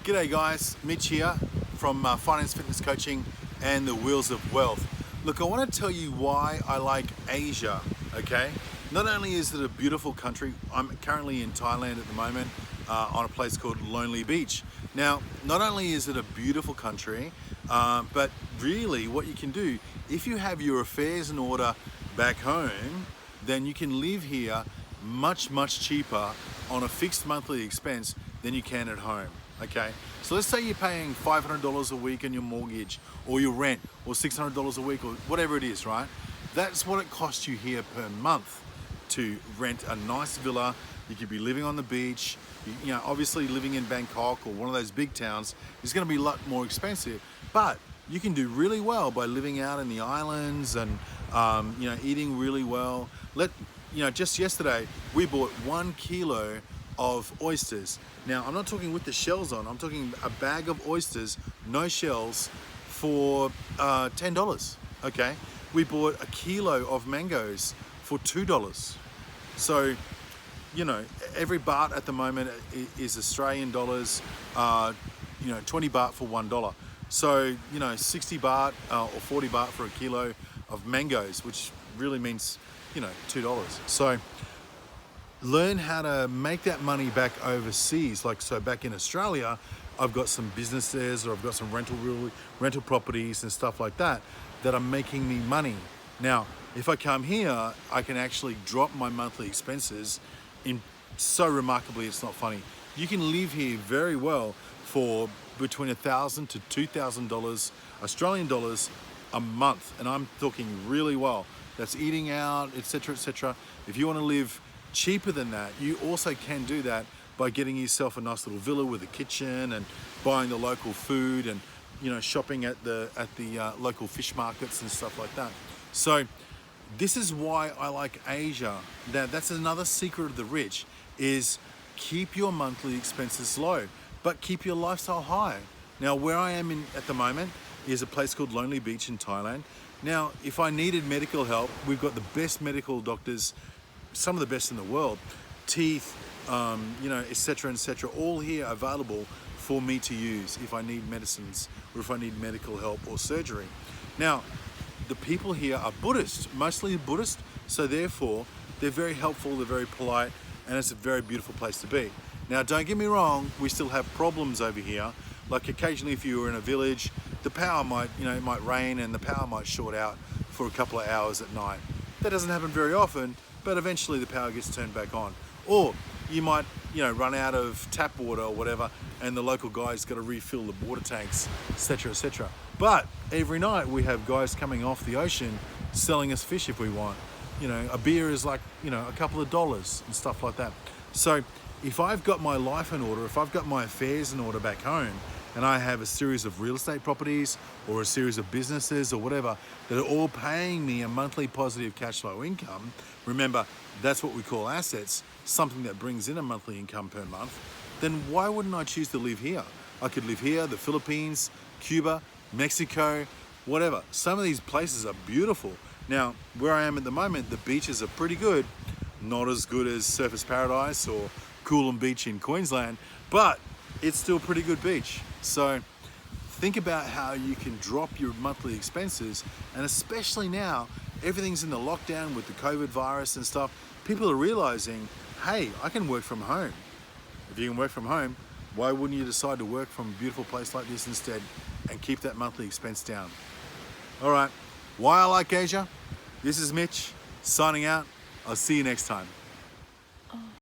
G'day guys, Mitch here from Finance Fitness Coaching and the Wheels of Wealth. Look, I want to tell you why I like Asia, okay? Not only is it a beautiful country, I'm currently in Thailand at the moment on a place called Lonely Beach. Now, not only is it a beautiful country, but really what you can do, if you have your affairs in order back home, then you can live here much cheaper on a fixed monthly expense than you can at home. Okay, so let's say you're paying $500 a week on your mortgage or your rent or $600 a week or whatever it is, right? That's what it costs you here per month to rent a nice villa. You could be living on the beach. You know, obviously living in Bangkok or one of those big towns is going to be a lot more expensive, but you can do really well by living out in the islands and you know, eating really well. Just yesterday we bought 1 kilo of oysters. Now, I'm not talking with the shells on, I'm talking a bag of oysters, no shells, for $10, okay? We bought a kilo of mangoes for $2. So, you know, every baht at the moment is Australian dollars, you know, 20 baht for $1. So, you know, 60 baht or 40 baht for a kilo of mangoes, which really means, you know, $2. So, learn how to make that money back overseas. Like, so back in Australia, I've got some businesses or I've got some rental properties and stuff like that that are making me money. Now, if I come here, I can actually drop my monthly expenses in so remarkably, it's not funny. You can live here very well for between $1,000 to $2,000 Australian dollars a month. And I'm talking really well. That's eating out, etc., etc. If you want to live cheaper than that, you also can do that by getting yourself a nice little villa with a kitchen and buying the local food and, you know, shopping at the local fish markets and stuff like that. So this is why I like Asia. That's another secret of the rich, is keep your monthly expenses low, but keep your lifestyle high. Now, where I am at the moment is a place called Lonely Beach in Thailand. Now, if I needed medical help, we've got the best medical doctors, some of the best in the world, teeth, you know, etc., all here available for me to use if I need medicines or if I need medical help or surgery. Now, the people here are Buddhist, mostly Buddhist, so therefore they're very helpful, they're very polite, and it's a very beautiful place to be. Now, don't get me wrong, we still have problems over here. Like occasionally if you were in a village, the power might, you know, it might rain and the power might short out for a couple of hours at night. That doesn't happen very often, but eventually the power gets turned back on. Or you might, you know, run out of tap water or whatever, and the local guy's got to refill the water tanks, etc., etc. But every night we have guys coming off the ocean selling us fish if we want. You know, a beer is like, you know, a couple of dollars and stuff like that. So if I've got my life in order, if I've got my affairs in order back home, and I have a series of real estate properties or a series of businesses or whatever that are all paying me a monthly positive cash flow income, remember, that's what we call assets, something that brings in a monthly income per month, then why wouldn't I choose to live here? I could live here, the Philippines, Cuba, Mexico, whatever. Some of these places are beautiful. Now, where I am at the moment, the beaches are pretty good, not as good as Surfers Paradise or Coolum Beach in Queensland, but it's still a pretty good beach. So think about how you can drop your monthly expenses, and especially now, everything's in the lockdown with the COVID virus and stuff. People are realizing, hey, I can work from home. If you can work from home, why wouldn't you decide to work from a beautiful place like this instead and keep that monthly expense down? All right, why I like Asia? This is Mitch, signing out. I'll see you next time.